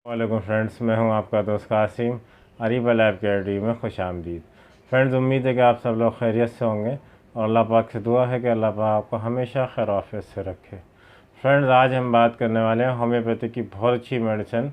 वालेकुम फ्रेंड्स, मैं हूं आपका दोस्त कासिम। अरीबा लैब केयर में खुश आमदीद। फ्रेंड्स, उम्मीद है कि आप सब लोग खैरियत से होंगे और अल्लाह पाक से दुआ है कि अल्लाह पाक आपको हमेशा खैर आफियत से रखे। फ्रेंड्स, आज हम बात करने वाले हैं होम्योपैथी की बहुत अच्छी मेडिसिन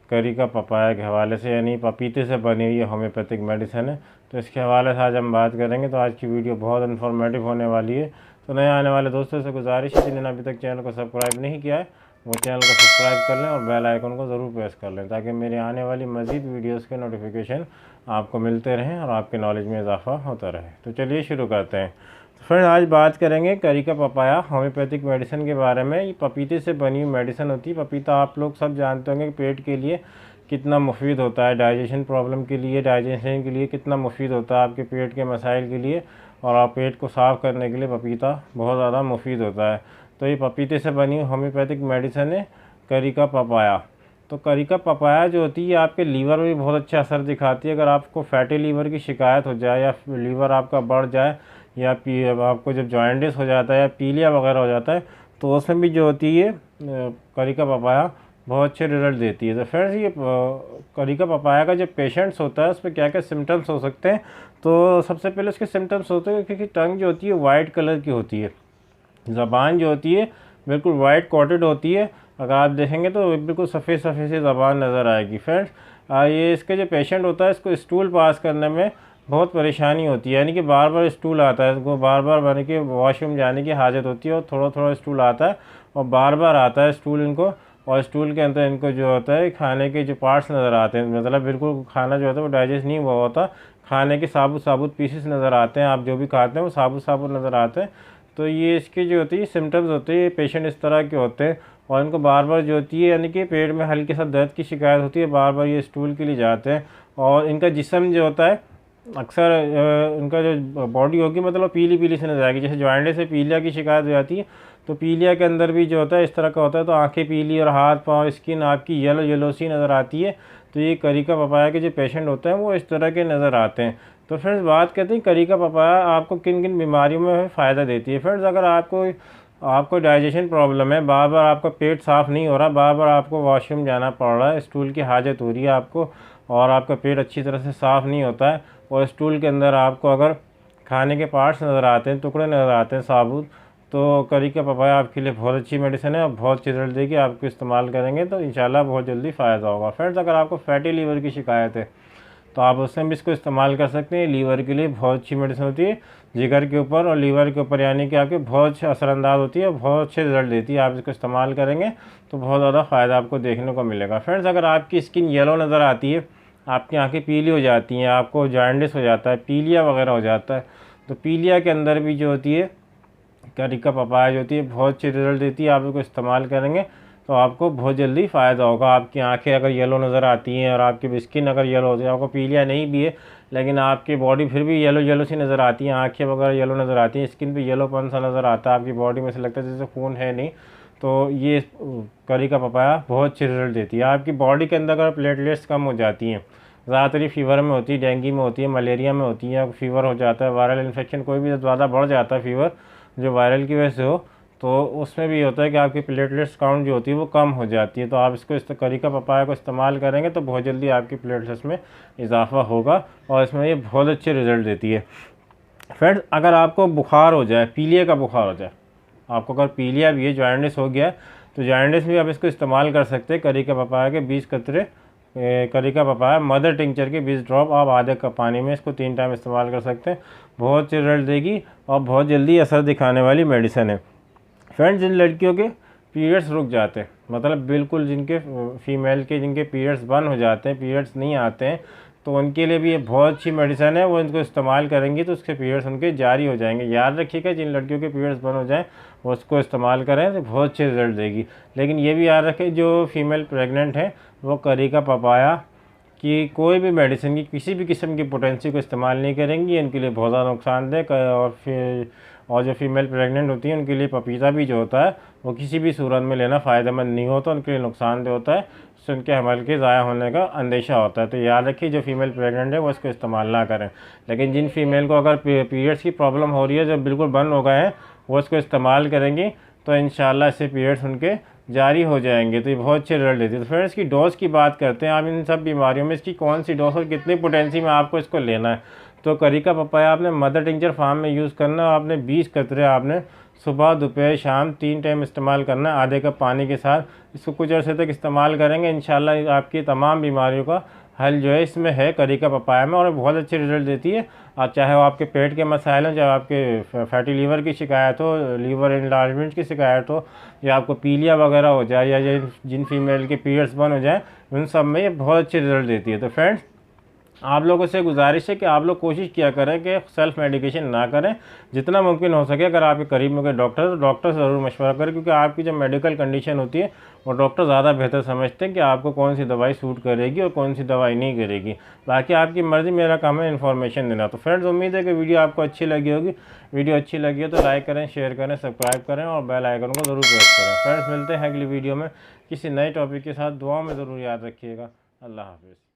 करिका पपाया के हवाले से, यानी पपीते से बनी हुई होम्योपैथिक मेडिसिन है। तो इसके हवाले से आज हम बात करेंगे। तो आज की वीडियो बहुत इन्फॉर्मेटिव होने वाली है। तो नए आने वाले दोस्तों से गुजारिश है, जिन्होंने अभी तक चैनल को सब्सक्राइब नहीं किया है वो चैनल को सब्सक्राइब कर लें और बेल आइकन को ज़रूर प्रेस कर लें, ताकि मेरे आने वाली मज़ीद वीडियोस के नोटिफिकेशन आपको मिलते रहें और आपके नॉलेज में इजाफा होता रहे। तो चलिए शुरू करते हैं। तो फ्रेंड, आज बात करेंगे करिका पपाया होम्योपैथिक मेडिसिन के बारे में। ये पपीते से बनी हुई मेडिसिन होती है। पपीता आप लोग सब जानते होंगे कि पेट के लिए कितना मुफीद होता है, डाइजेशन प्रॉब्लम के लिए, डाइजेशन के लिए कितना मुफीद होता है, आपके पेट के मसाइल के लिए और आप पेट को साफ़ करने के लिए पपीता बहुत ज़्यादा मुफीद होता है। तो ये पपीते से बनी होम्योपैथिक मेडिसिन है करिका पपाया। तो करिका पपाया जो होती है आपके लीवर में भी बहुत अच्छा असर दिखाती है। अगर आपको फैटी लीवर की शिकायत हो जाए या लीवर आपका बढ़ जाए या आपको जब जॉइंटिस हो जाता है या पीलिया वगैरह हो जाता है, तो उसमें भी जो होती है करिका पपाया बहुत अच्छे रिजल्ट देती है। तो फ्रेंड्स, ये करिका पपाया का जो पेशेंट्स होता है उस पर क्या क्या सिम्टम्स हो सकते हैं। तो सबसे पहले उसके सिम्टम्स होते हैं क्योंकि टंग जो होती है वाइट कलर की होती है, ज़बान जो होती है बिल्कुल वाइट कोटेड होती है। अगर आप देखेंगे तो बिल्कुल सफ़ेद सफ़ेद सी ज़बान नज़र आएगी। फ्रेंड्स, ये इसके जो पेशेंट होता है इसको स्टूल पास करने में बहुत परेशानी होती है, यानी कि बार बार स्टूल आता है, इसको बार बार बने के वॉशरूम जाने की हाजत होती है और थोड़ा थोड़ा स्टूल आता है और बार बार आता है स्टूल इनको। और स्टूल के अंदर इनको जो होता है खाने के जो पार्ट्स नज़र आते हैं, मतलब बिल्कुल खाना जो होता है वो डाइजेस्ट नहीं हुआ होता, खाने के साबुत साबुत पीसेस नज़र आते हैं। आप जो भी खाते हैं वो साबुत साबुत नज़र आते हैं। तो ये इसकी जो होती है सिम्टम्स होते हैं, पेशेंट इस तरह के होते हैं और इनको बार बार जो होती है यानी कि पेट में हल्की सा दर्द की शिकायत होती है, बार बार ये स्टूल के लिए जाते हैं। और इनका जिस्म जो होता है अक्सर इनका जो बॉडी होगी मतलब पीली पीली से नजर आएगी। जैसे जॉइंटिस से पीलिया की शिकायत हो जाती है, तो पीलिया के अंदर भी जो होता है इस तरह का होता है। तो आंखें पीली और हाथ पाँव स्किन आपकी येलो येलो सी नज़र आती है। तो ये करिका पपाया के जो पेशेंट होते हैं वो इस तरह के नज़र आते हैं। तो फ्रेंड्स, बात करते हैं करिका पपाया आपको किन किन बीमारियों में फ़ायदा देती है। फ्रेंड्स, अगर आपको डाइजेशन प्रॉब्लम है, बार बार आपका पेट साफ़ नहीं हो रहा, बार बार आपको वॉशरूम जाना पड़ रहा है, स्टूल की हाजत हो रही है आपको और आपका पेट अच्छी तरह से साफ़ नहीं होता है और स्टूल के अंदर आपको अगर खाने के पार्ट्स नज़र आते हैं, टुकड़े नज़र आते हैं साबुत, तो करिका पपाया आपके लिए बहुत अच्छी मेडिसिन है और बहुत अच्छी रिजल्ट देगी। आपको इस्तेमाल करेंगे तो इंशाल्लाह बहुत जल्दी फ़ायदा होगा। फ्रेंड्स, अगर आपको फैटी लीवर की शिकायत है तो आप उसमें भी इसको इस्तेमाल कर सकते हैं। लीवर के लिए बहुत अच्छी मेडिसिन होती है, जिगर के ऊपर और लीवर के ऊपर, यानी कि आपके बहुत अच्छे असरअंदाज होती है, बहुत अच्छे रिजल्ट देती है। आप इसको इस्तेमाल करेंगे तो बहुत ज़्यादा फ़ायदा आपको देखने को मिलेगा। फ्रेंड्स, अगर आपकी स्किन येलो नज़र आती है, आपकी आंखें पीली हो जाती हैं, आपको जॉइंटिस हो जाता है, पीलिया वगैरह हो जाता है, तो पीलिया के अंदर भी जो होती है करिका पपाया जो होती है बहुत अच्छी रिजल्ट देती है। आप इसको इस्तेमाल करेंगे तो आपको बहुत जल्दी फ़ायदा होगा। आपकी आंखें अगर येलो नज़र आती हैं और आपकी स्किन अगर येलो होती है, आपको पीलिया नहीं भी है लेकिन आपकी बॉडी फिर भी येलो येलो सी नज़र आती है, आंखें वगैरह येलो नज़र आती हैं, स्किन पे येलोपन सा नज़र आता है, आपकी बॉडी में से लगता है जैसे खून है नहीं, तो ये करिका पपाया बहुत अच्छी रिजल्ट देती है। आपकी बॉडी के अंदर अगर प्लेटलेट्स कम हो जाती हैं, ज़्यादातर फीवर में होती है, डेंगू में होती है, मलेरिया में होती है, फीवर हो जाता है, वायरल इन्फेक्शन कोई भी ज़्यादा बढ़ जाता है फीवर जो वायरल की वजह से हो, तो उसमें भी होता है कि आपकी प्लेटलेट्स काउंट जो होती है वो कम हो जाती है। तो आप इसको करिका पपाया को इस्तेमाल करेंगे तो बहुत जल्दी आपकी प्लेटलेट्स में इजाफा होगा और इसमें ये बहुत अच्छे रिजल्ट देती है। फ्रेंड्स, अगर आपको बुखार हो जाए, पीलिया का बुखार हो जाए, आपको अगर पीलिया भी है, जॉइंटिस हो गया, तो जॉइंटिस में आप इसको इस्तेमाल कर सकते हैं। करिका पपाया के 20 कतरे करिका पपाया मदर टिंचर के 20 ड्रॉप आप आधे कप पानी में इसको 3 टाइम इस्तेमाल कर सकते हैं, बहुत अच्छे रिजल्ट देगी और बहुत जल्दी असर दिखाने वाली मेडिसिन है। फ्रेंड्स, जिन लड़कियों के पीरियड्स रुक जाते हैं, मतलब बिल्कुल जिनके फीमेल के जिनके पीरियड्स बंद हो जाते हैं, पीरियड्स नहीं आते हैं, तो उनके लिए भी ये बहुत अच्छी मेडिसिन है। वो इनको इस्तेमाल करेंगी तो उसके पीरियड्स उनके जारी हो जाएंगे। याद रखिएगा, जिन लड़कियों के पीरियड्स बंद हो जाएं वो उसको इस्तेमाल करें तो बहुत अच्छे रिजल्ट देगी। लेकिन ये भी याद रखें, जो फीमेल प्रेग्नेंट है वो करिका पपाया कि कोई भी मेडिसिन की किसी भी किस्म की पोटेंसी को इस्तेमाल नहीं करेंगी, इनके लिए बहुत ज़्यादा नुकसानदेह। और जो फीमेल प्रेग्नेंट होती है उनके लिए पपीता भी जो होता है वो किसी भी सूरत में लेना फ़ायदेमंद नहीं होता, उनके लिए नुकसानदेह होता है, उससे उनके हमल के ज़ाया होने का अंदेशा होता है। तो याद रखिए, जो फीमेल प्रेग्नेंट है वो इसको इस्तेमाल ना करें। लेकिन जिन फीमेल को अगर पीरियड्स की प्रॉब्लम हो रही है, जो बिल्कुल बंद हो गए हैं, वो इसको इस्तेमाल करेंगी तो इंशाल्लाह इससे पीरियड्स उनके जारी हो जाएंगे तो ये बहुत अच्छे रिजल्ट देती है। तो फ्रेंड्स इसकी डोज की बात करते हैं, आप इन सब बीमारियों में इसकी कौन सी डोज और कितनी पोटेंसी में आपको इसको लेना है। तो करिका पपाया आपने मदर टिंचर फार्म में यूज़ करना है। आपने 20 कतरे आपने सुबह दोपहर शाम 3 टाइम इस्तेमाल करना है, आधे कप पानी के साथ। इसको कुछ अर्से तक इस्तेमाल करेंगे, इंशाल्लाह आपकी तमाम बीमारियों का हल जो है इसमें है करिका पपाया में, और बहुत अच्छे रिजल्ट देती है। आप चाहे वो आपके पेट के मसाइल हों, चाहे आपके फैटी लीवर की शिकायत हो, लीवर इनलार्जमेंट की शिकायत हो, या आपको पीलिया वगैरह हो जाए, या जिन फीमेल के पीरियड्स बंद हो जाए, उन सब में ये बहुत अच्छे रिजल्ट देती है। तो फ्रेंड्स आप लोगों से गुजारिश है कि आप लोग कोशिश किया करें कि सेल्फ मेडिकेशन ना करें, जितना मुमकिन हो सके। अगर आपके करीब में कोई डॉक्टर तो डॉक्टर से ज़रूर मशवरा करें, क्योंकि आपकी जो मेडिकल कंडीशन होती है वो डॉक्टर ज़्यादा बेहतर समझते हैं कि आपको कौन सी दवाई सूट करेगी और कौन सी दवाई नहीं करेगी। बाकी आपकी मर्ज़ी, मेरा काम है इन्फॉर्मेशन देना। तो फ्रेंड्स उम्मीद है कि वीडियो आपको अच्छी लगी होगी। वीडियो अच्छी लगी हो तो लाइक करें, शेयर करें, सब्सक्राइब करें और बेल आइकन को ज़रूर प्रेस करें। फ्रेंड्स मिलते हैं अगली वीडियो में किसी नए टॉपिक के साथ। दुआओं में ज़रूर याद रखिएगा। अल्लाह हाफिज़।